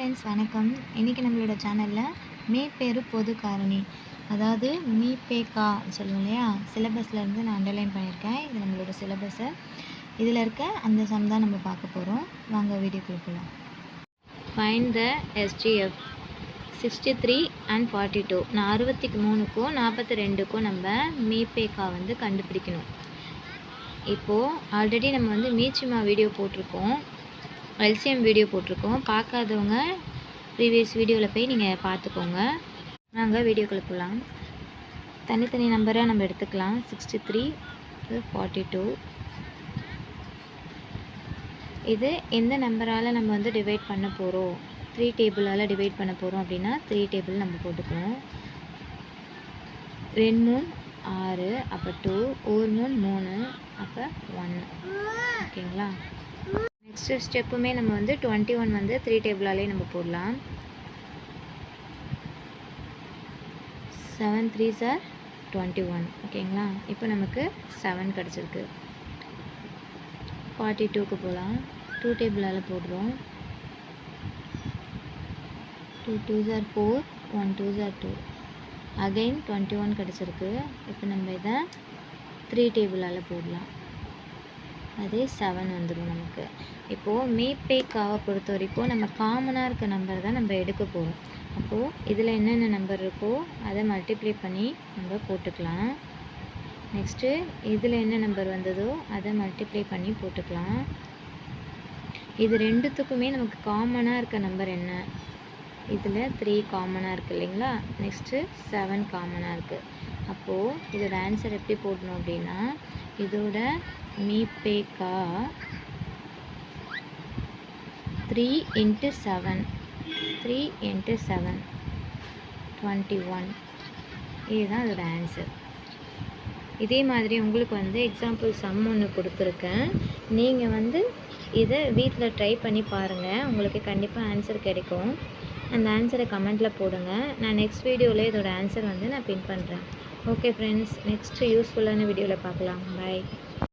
Friends வணக்கம். இன்றைக்கி நம்மளோட சேனலில் மீப்பெரு பொது காரணி, அதாவது மீபேக்கா சொல்லுவோம் இல்லையா, சிலபஸ்லேருந்து நான் அண்டர்லைன் பண்ணியிருக்கேன். இது நம்மளோட சிலபஸை. இதில் இருக்க அந்த சம் தான் நம்ம பார்க்க போகிறோம். வாங்க வீடியோக்குள்ள போகலாம். Find the SGF 63 and 42. நான் 63க்கும் 42க்கும் நம்ம மீபேக்கா கண்டுபிடிக்கணும். இப்போது ஆல்ரெடி நம்ம மீச்சிமா வீடியோ போட்டிருக்கோம், எல்சிஎம் வீடியோ போட்டிருக்கோம். பார்க்காதவங்க ப்ரீவியஸ் வீடியோவில் போய் நீங்கள் பார்த்துக்கோங்க. நாங்கள் வீடியோக்குள்ளே போகலாம். தனித்தனி நம்பரை நம்ம எடுத்துக்கலாம். 63, 42. இது எந்த நம்பரால் நம்ம டிவைட் பண்ண போகிறோம், 3 டேபிளால் டிவைட் பண்ண போகிறோம் அப்படின்னா 3 டேபிள் நம்ம போட்டுக்கணும். 2 3 6, அப்போ 2, 1 3, அப்போ 1. ஓகேங்களா? நெக்ஸ்ட்டு ஸ்டெப்புமே நம்ம 21 3 டேபிளாலே நம்ம போடலாம். 7 3s are 21. ஓகேங்களா? இப்போ நமக்கு 7 கிடச்சிருக்கு. 42க்கு போகலாம். 2 டேபிளால் போடுறோம். 2 2s are 4, 1 2s are 2. Again 21 கிடச்சிருக்கு. இப்போ நம்ம இதை 3 டேபிளால் போடலாம். அதே 7 வந்துடும் நமக்கு. இப்போது மீபேக்காவை பொறுத்த வரைக்கும் நம்ம காமனாக இருக்க நம்பர் தான் நம்ம எடுக்க போகிறோம். அப்போது இதில் என்னென்ன நம்பர் இருக்கோ அதை மல்டிப்ளை பண்ணி நம்ம போட்டுக்கலாம். நெக்ஸ்ட்டு இதில் என்ன நம்பர் வந்ததோ அதை மல்டிப்ளை பண்ணி போட்டுக்கலாம். இது ரெண்டுத்துக்குமே நமக்கு காமனாக இருக்க நம்பர் என்ன? இதில் 3 காமனாக இருக்குது இல்லைங்களா? நெக்ஸ்ட்டு 7 காமனாக இருக்குது. அப்போது இதோட ஆன்சர் எப்படி போடணும் அப்படின்னா, இதோட மீபேக்கா 3 × 7, 3 × 7 21. இதுதான் அதோட ஆன்சர். இதே மாதிரி உங்களுக்கு எக்ஸாம்பிள் சம் ஒன்று கொடுத்துருக்கேன். நீங்கள் இதை வீட்டில் ட்ரை பண்ணி பாருங்கள். உங்களுக்கு கண்டிப்பாக ஆன்சர் கிடைக்கும். அந்த ஆன்சரை கமெண்ட்டில் போடுங்க. நான் நெக்ஸ்ட் வீடியோவில் இதோட ஆன்சர் நான் பின் பண்ணுறேன். ஓகே ஃப்ரெண்ட்ஸ், நெக்ஸ்ட்டு யூஸ்ஃபுல்லான வீடியோவில் பார்க்கலாம். பாய்.